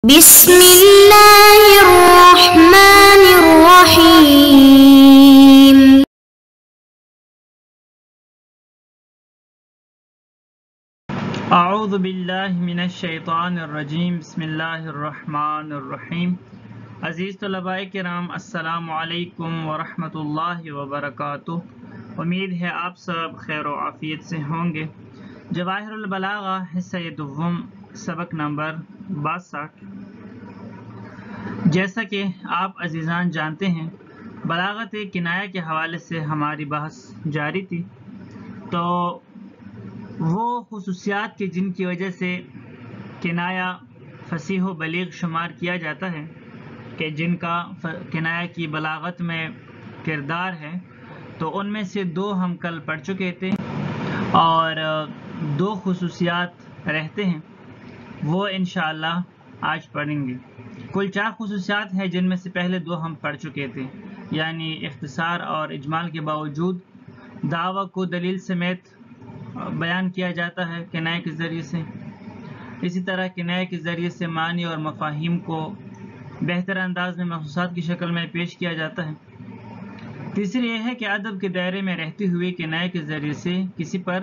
بسم اللہ الرحمن الرحیم۔ اعوذ باللہ من الشیطان الرجیم، بسم اللہ الرحمن الرحیم۔ عزیز طلباء کرام، السلام علیکم ورحمۃ اللہ وبرکاتہ۔ امید ہے آپ سب خیر و عافیت سے ہوں گے۔ جواہر البلاغہ حصہ دوم، سبق نمبر 62۔ جیسا کہ آپ عزیزان جانتے ہیں، بلاغت کنایہ کے حوالے سے ہماری بحث جاری تھی۔ تو وہ خصوصیات کی جن کی وجہ سے کنایہ فصیح و بلیغ شمار کیا جاتا ہے، کہ جن کا کنایہ کی بلاغت میں کردار ہے، تو ان میں سے دو ہم کل پڑھ چکے تھے، اور دو خصوصیات رہتے ہیں، وہ انشاءاللہ آج پڑھیں گے۔ کل 4 خصوصیات ہیں، جن میں سے پہلے 2 ہم پڑھ چکے تھے، یعنی اختصار اور اجمال کے باوجود دعویٰ کو دلیل سمیت بیان کیا جاتا ہے کنایہ کے ذریعے سے۔ اسی طرح کنایہ کے ذریعے سے معنی اور مفاہیم کو بہتر انداز میں محسوسات کی شکل میں پیش کیا جاتا ہے۔ تیسری یہ ہے کہ ادب کے دائرے میں رہتے ہوئے کنایہ کے ذریعے سے کسی پر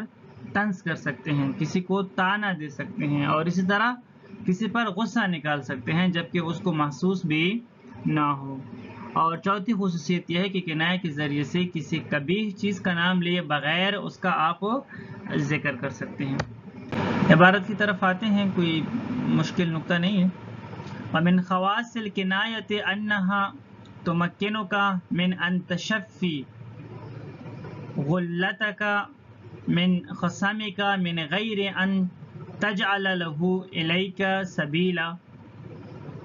طنز کر سکتے ہیں، کسی کو طعنہ دے سکتے ہیں، اور اسی طرح کسی پر غصہ نکال سکتے ہیں جبکہ اس کو محسوس بھی نہ ہو۔ اور چوتھی خصوصیت یہ ہے کہ کنایہ کے ذریعے سے کسی قبیح چیز کا نام لیے بغیر اس کا آپ ذکر کر سکتے ہیں۔ عبارت کی طرف آتے ہیں، کوئی مشکل نقطہ نہیں ہے۔ وَمِنْ خَوَاصِ الْكِنَایَةِ أَنَّهَا تُمَكِّنُكَ مِنْ أَنْ تَشْفِي غُلَّتَكَ مِنْ خَصَمِكَ مِنْ غَيْرِ أَنْ تَجْعَلَ لَهُ إِلَيْكَ سَبِيلًا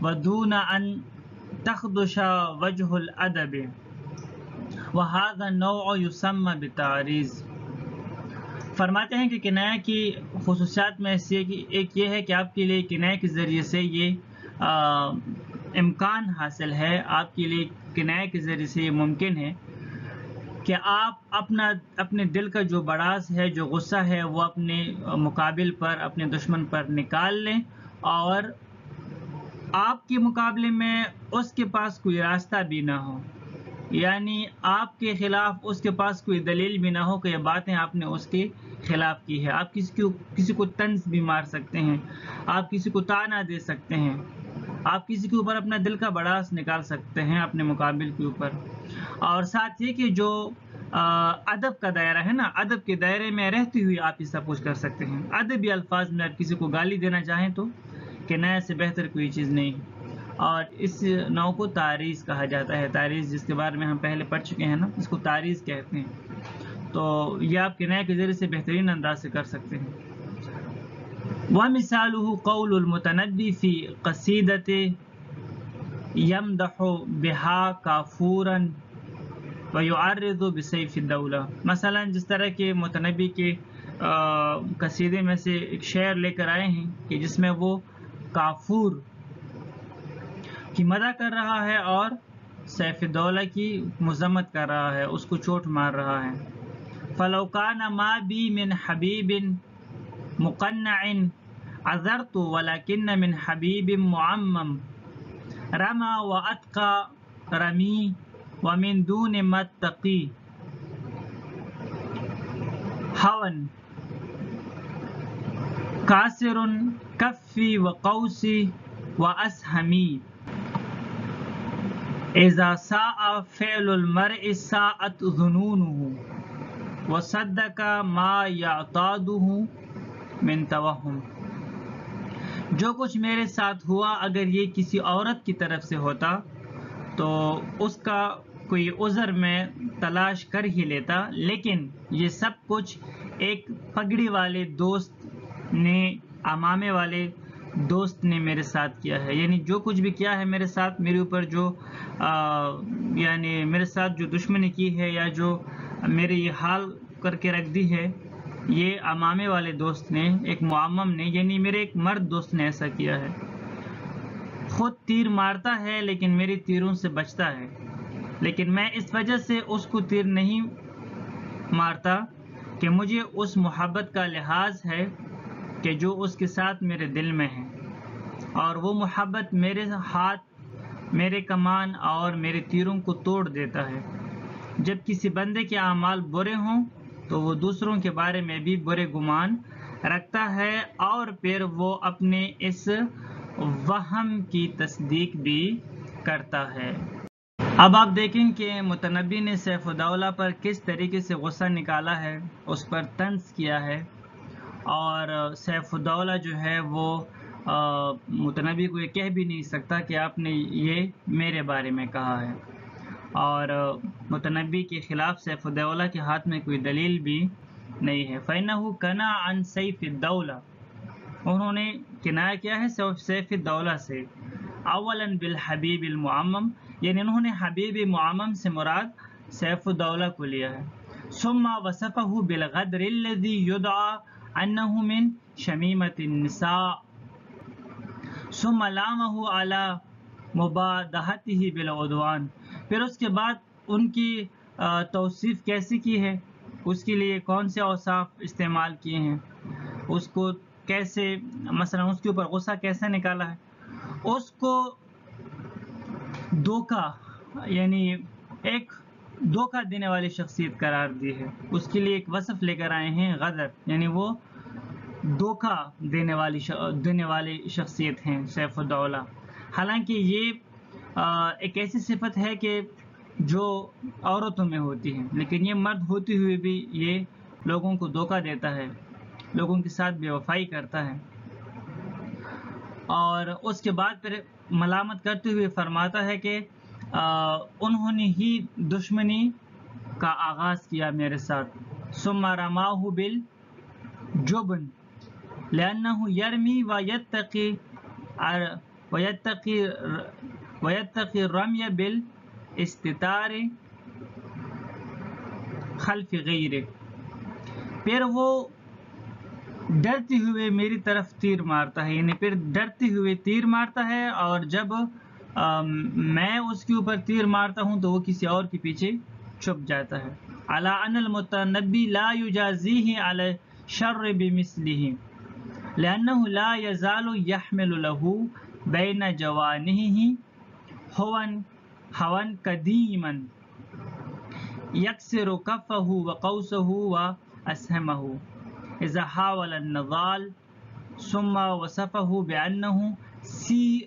وَدُونَ أَنْ تَخْدُشَ وَجْهُ الْأَدَبِ وَهَذَا النَّوْعُ يُسَمَّى بِالتَّعْرِيضِ۔ فرماتے ہیں کہ کنایہ کی خصوصیات میں سے ایک یہ ہے کہ آپ کے لیے کنایہ کے ذریعے سے یہ امکان حاصل ہے، آپ کے لیے کنایہ کے ذریعے سے یہ ممکن ہے کہ آپ اپنے دل کا جو بڑاس ہے، جو غصہ ہے، وہ اپنے مقابل پر، اپنے دشمن پر نکال لیں، اور آپ کے مقابلے میں اس کے پاس کوئی راستہ بھی نہ ہو، یعنی آپ کے خلاف اس کے پاس کوئی دلیل بھی نہ ہو کہ یہ باتیں آپ نے اس کے خلاف کی ہے۔ آپ کسی کو طنز بھی مار سکتے ہیں، آپ کسی کو طعنہ دے سکتے ہیں، آپ کسی کے اوپر اپنا دل کا بڑاس نکال سکتے ہیں اپنے مقابل کے اوپر۔ اور ساتھ یہ کہ جو ادب کا دائرہ ہے نا، ادب کے دائرے میں رہتے ہوئے آپ یہ سب کچھ کر سکتے ہیں۔ ادبی الفاظ میں آپ کسی کو گالی دینا چاہیں تو کنایہ سے بہتر کوئی چیز نہیں۔ اور اس نوع کو تعریض کہا جاتا ہے۔ تعریض، جس کے بارے میں ہم پہلے پڑھ چکے ہیں نا، اس کو تعریض کہتے ہیں۔ تو یہ آپ کنایہ کے ذریعے سے بہترین انداز سے کر سکتے ہیں۔ وَمِثَالُهُ قَوْلُ الْمُتَنَبِّي فِي قَصِيدَةٍ يَمْدَحُ بِهَا كَافُورًا وَيُعَرِّضُ بِسَيْفِ الدَّوْلَةِ۔ مثلا جس طرح کے متنبی کے قصیدے میں سے ایک شعر لے کر آئے ہیں کہ جس میں وہ کافور کی مدح کر رہا ہے اور سیف الدولہ کی مذمت کر رہا ہے، اس کو چوٹ مار رہا ہے۔ فَلَوْ كَانَ مَا بِي مِنْ حَبِيبٍ مُقَنَّعٍ عَذَرْتُ وَلَكِنَّ مِنْ حَبِيبٍ مُعَمَّمٍ رَمَى وَأَتْقَى رَمِي وَمِنْ دُونِ مَتَّقِي هَوًى كَاسِرٌ كَفِّي وَقَوْسِي وَأَسْهَمِي إِذَا سَاءَ فِعْلُ الْمَرْءِ سَاءَتْ ظُنُونُهُ وَصَدَّقَ مَا يَعْتَادُهُ مِنْ تَوَهُّمٍ۔ جو کچھ میرے ساتھ ہوا اگر یہ کسی عورت کی طرف سے ہوتا تو اس کا کوئی عذر میں تلاش کر ہی لیتا، لیکن یہ سب کچھ ایک پگڑی والے دوست نے، عمامے والے دوست نے میرے ساتھ کیا ہے۔ یعنی جو کچھ بھی کیا ہے میرے ساتھ، میرے اوپر جو یعنی میرے ساتھ جو دشمنی کی ہے یا جو میرے یہ حال کر کے رکھ دی ہے، یہ عمامے والے دوست نے، ایک معمم نے، یعنی میرے ایک مرد دوست نے ایسا کیا ہے۔ خود تیر مارتا ہے لیکن میری تیروں سے بچتا ہے، لیکن میں اس وجہ سے اس کو تیر نہیں مارتا کہ مجھے اس محبت کا لحاظ ہے کہ جو اس کے ساتھ میرے دل میں ہے۔ اور وہ محبت میرے ہاتھ، میرے کمان اور میرے تیروں کو توڑ دیتا ہے۔ جب کسی بندے کے اعمال برے ہوں تو وہ دوسروں کے بارے میں بھی برے گمان رکھتا ہے اور پھر وہ اپنے اس وہم کی تصدیق بھی کرتا ہے۔ اب آپ دیکھیں کہ متنبی نے سیف الدولہ پر کس طریقے سے غصہ نکالا ہے، اس پر طنز کیا ہے، اور سیف الدولہ جو ہے وہ متنبی کو یہ کہہ بھی نہیں سکتا کہ آپ نے یہ میرے بارے میں کہا ہے، اور متنبی کے خلاف سیف الدولہ کے ہاتھ میں کوئی دلیل بھی نہیں ہے۔ فَإِنَّهُ كَنَا عَنْ سَيْفِ الدَّوْلَةِ، انہوں نے کنایہ کیا ہے سیف الدولہ سے۔ اولاً بالحبیب المعمم، یعنی انہوں نے حبیب معمم سے مراد سیف الدولہ کو لیا ہے۔ ثم وصفه بالغدر الذي يدعى انه من شمیمة النساء، ثم لامه على مبادہته بالعدوان، پھر اس کے بعد ان کی توصیف کیسی کی ہے، اس کے لیے کون سے اوصاف استعمال کیے ہیں، اس کو کیسے، مثلا اس کے اوپر غصہ کیسے نکالا ہے، اس کو دھوکہ، یعنی ایک دھوکہ دینے والی شخصیت قرار دی ہے۔ اس کے لیے ایک وصف لے کر آئے ہیں غدر، یعنی وہ دھوکہ دینے والی شخصیت ہیں سیف الدولہ۔ حالانکہ یہ ایک ایسی صفت ہے کہ جو عورتوں میں ہوتی ہے، لیکن یہ مرد ہوتے ہوئے بھی یہ لوگوں کو دھوکہ دیتا ہے، لوگوں کے ساتھ بے وفائی کرتا ہے، اور اس کے بعد پھر ملامت کرتے ہوئے فرماتا ہے کہ انہوں نے ہی دشمنی کا آغاز کیا میرے ساتھ۔ ثم رماہ بالجبن لأنه يرمی ويتقي الرمي بالاستتار خلف غیرہ، پھر وہ ڈرتے ہوئے میری طرف تیر مارتا ہے، یعنی پھر ڈرتے ہوئے تیر مارتا ہے، اور جب میں اس کے اوپر تیر مارتا ہوں تو وہ کسی اور کے پیچھے چھپ جاتا ہے۔ علی ان المتنبی لا یجازیہ علی الشر بمثلہ لأنه لا يزال يحمل له بين جوانحه هوا قديما يكسر كفه وقوسه وأسهمه إذا حاول النضال، ثم وصفه بأنه سيء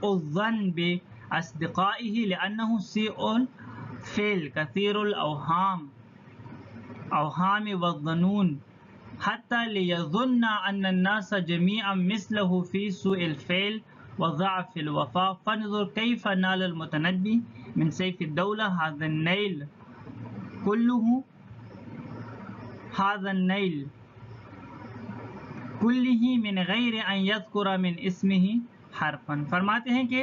الظن بأصدقائه لأنه سيء الفعل كثير الأوهام والظنون حتى ليظن أن الناس جميعا مثله في سوء الفعل وضعف الوفاء، فانظر كيف نال المتنبي من سيف الدولة هذا النيل كله من غير أن يذكر من اسمه حرفا۔ فرماتے ہیں کہ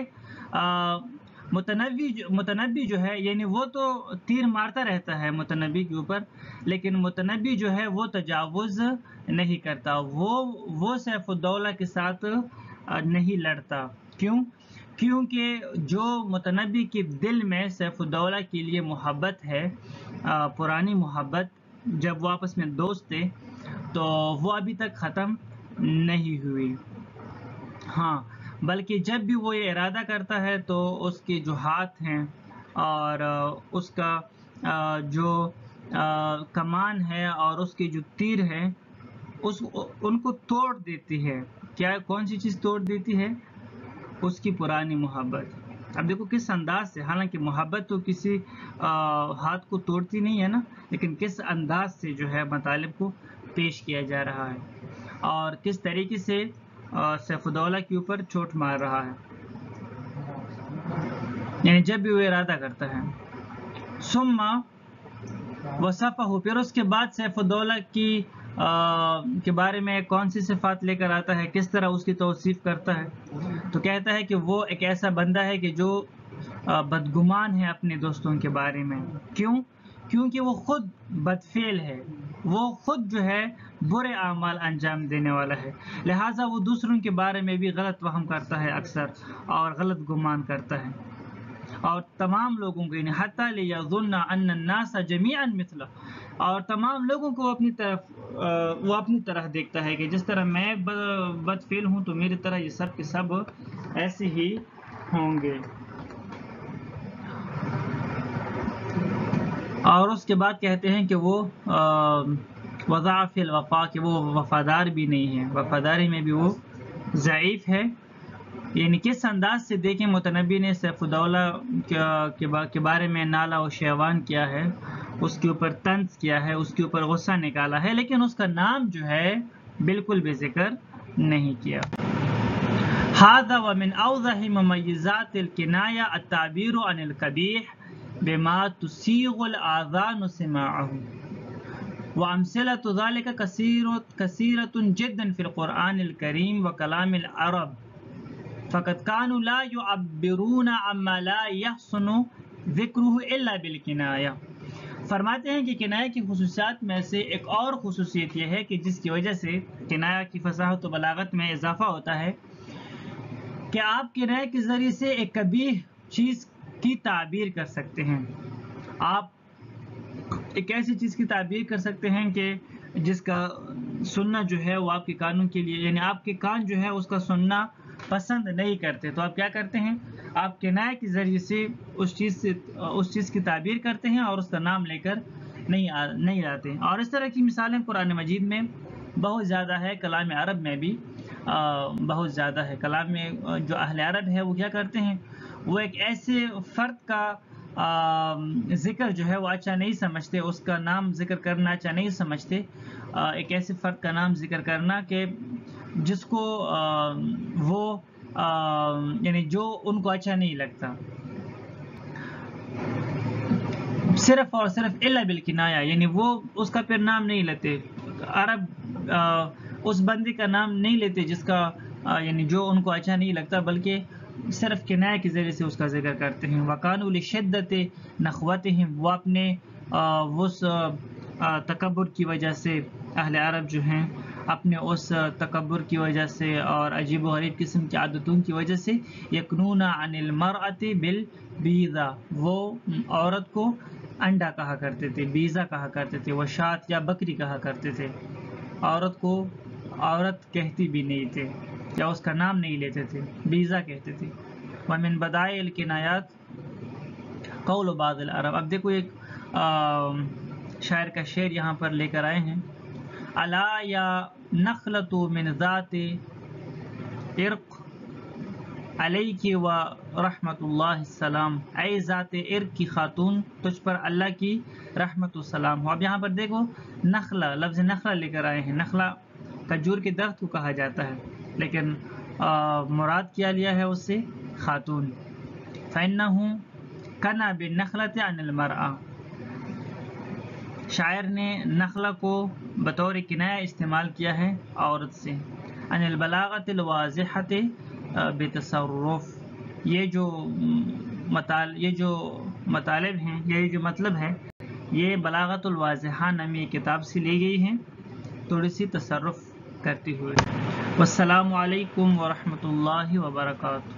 متنبی جو ہے، یعنی وہ تو تیر مارتا رہتا ہے متنبی کے اوپر، لیکن متنبی جو ہے وہ تجاوز نہیں کرتا، وہ سیف الدولہ کے ساتھ نہیں لڑتا۔ کیونکہ جو متنبی کے دل میں سیف الدولہ کے لیے محبت ہے، پرانی محبت، جب وہ آپس میں دوست تھے، تو وہ ابھی تک ختم نہیں ہوئی۔ ہاں، بلکہ جب بھی وہ یہ ارادہ کرتا ہے تو اس کے جو ہاتھ ہیں اور اس کا جو کمان ہے اور اس کے جو تیر ہیں ان کو توڑ دیتی ہے۔ کون سی چیز توڑ دیتی ہے؟ اس کی پرانی محبت۔ اب دیکھو کس انداز سے، حالانکہ محبت تو کسی ہاتھ کو توڑتی نہیں ہے نا، لیکن کس انداز سے جو ہے مطالب کو پیش کیا جا رہا ہے، اور کس طریقے سے سیف الدولہ کے اوپر چوٹ مار رہا ہے، یعنی جب بھی وہ ارادہ کرتا ہے۔ ثم وصفہ، پھر اس کے بعد سیف الدولہ کے بارے میں کون سی صفات لے کر آتا ہے، کس طرح اس کی توصیف کرتا ہے، تو کہتا ہے کہ وہ ایک ایسا بندہ ہے کہ جو بدگمان ہے اپنے دوستوں کے بارے میں۔ کیونکہ وہ خود بدفعل ہے، وہ خود جو ہے برے اعمال انجام دینے والا ہے، لہٰذا وہ دوسروں کے بارے میں بھی غلط وہم کرتا ہے اکثر، اور غلط گمان کرتا ہے، اور تمام لوگوں کو، حتی لیظن ان الناس جمیعا مثلہ، اور تمام لوگوں کو اپنی طرف وہ اپنی طرح دیکھتا ہے کہ جس طرح میں بد فعل ہوں تو میری طرح یہ سب کے سب ایسے ہی ہوں گے. اور اس کے بعد کہتے ہیں کہ وہ وضعف الوفا، کہ وہ وفادار بھی نہیں ہے، وفاداری میں بھی وہ ضعیف ہے. یعنی کس انداز سے دیکھیں متنبی نے سیف الدولہ کے بارے میں نالا و شیوان کیا ہے، اس کے اوپر طنز کیا ہے، اس کے اوپر غصہ نکالا ہے، لیکن اس کا نام جو ہے بالکل بھی ذکر نہیں کیا. هذا ومن اوضح مميزات الكناية التعبير عن القبيح بما تسيغ الآذان سماعه، وأمثلة ذلك كثيرة جدا في القرآن الكريم وكلام العرب، فقد كانوا لا يعبرون عما لا يحسن ذكره إلا بالكناية. فرماتے ہیں کہ کنایہ کی خصوصیات میں سے ایک اور خصوصیت یہ ہے کہ جس کی وجہ سے کنایہ کی فصاحت و بلاغت میں اضافہ ہوتا ہے کہ آپ کنایہ کے ذریعے سے ایک قبیح چیز کی تعبیر کر سکتے ہیں. آپ ایک ایسی چیز کی تعبیر کر سکتے ہیں کہ جس کا سننا جو ہے وہ آپ کے کانوں کے لیے، یعنی آپ کے کان جو ہے اس کا سننا پسند نہیں کرتے، تو آپ کیا کرتے ہیں، آپ کنایہ کے ذریعے سے اس چیز کی تعبیر کرتے ہیں اور اس کا نام لے کر نہیں آتے. اور اس طرح کی مثالیں قرآن مجید میں بہت زیادہ ہے، کلام عرب میں بھی بہت زیادہ ہے. کلام میں جو اہل عرب ہے وہ کیا کرتے ہیں، وہ ایک ایسے فرد کا ذکر جو ہے وہ اچھا نہیں سمجھتے، اس کا نام ذکر کرنا اچھا نہیں سمجھتے، ایک ایسے فرد کا نام ذکر کرنا کہ جس کو وہ یعنی جو ان کو اچھا نہیں لگتا، صرف اور صرف الا بالکنایہ، یعنی وہ اس کا پھر نام نہیں لیتے. عرب اس بندے کا نام نہیں لیتے جس کا یعنی جو ان کو اچھا نہیں لگتا، بلکہ صرف کنایہ کے ذریعے سے اس کا ذکر کرتے ہیں. وَكَانُوا لِشِدَّةِ نَخْوَتِهِمْ، وہ اپنے اس تکبر کی وجہ سے، اہل عرب جو ہیں اپنے اس تکبر کی وجہ سے اور عجیب و غریب قسم کی عادتوں کی وجہ سے، یکنون عن المرأة بالبیضہ، وہ عورت کو انڈا کہا کرتے تھے، بیضہ کہا کرتے تھے، وشات یا بکری کہا کرتے تھے. عورت کو عورت کہتی بھی نہیں تھے یا اس کا نام نہیں لیتے تھے، بیضہ کہتے تھے. ومن بدائع الکنایات قول بعض العرب. اب دیکھو ایک شاعر کا شعر یہاں پر لے کر آئے ہیں. الا یا نخلۃ من ذات عرق علیک و رحمت اللہ السلام، اے ذات عرق کی خاتون تجھ پر اللہ کی رحمت و سلام ہو. اب یہاں پر دیکھو نخلہ، لفظ نخلہ لے کر آئے ہیں. نخلہ کھجور کے درخت کو کہا جاتا ہے، لیکن مراد کیا لیا ہے اس سے خاتون. فَإِنَّهُ كَنَا بِالنَّخْلَةِ عَنِ الْمَرْأَةِ، شاعر نے نخلہ کو بطور کنایہ استعمال کیا ہے عورت سے. عن البلاغۃ الواضحۃ بتصرف، یہ جو مطالب ہیں، یہ جو مطلب ہے، یہ بلاغت الواضحہ نامی کتاب سے لی گئی ہیں تھوڑی سی تصرف کرتے ہوئے. والسلام علیکم ورحمۃ اللہ وبرکاتہ.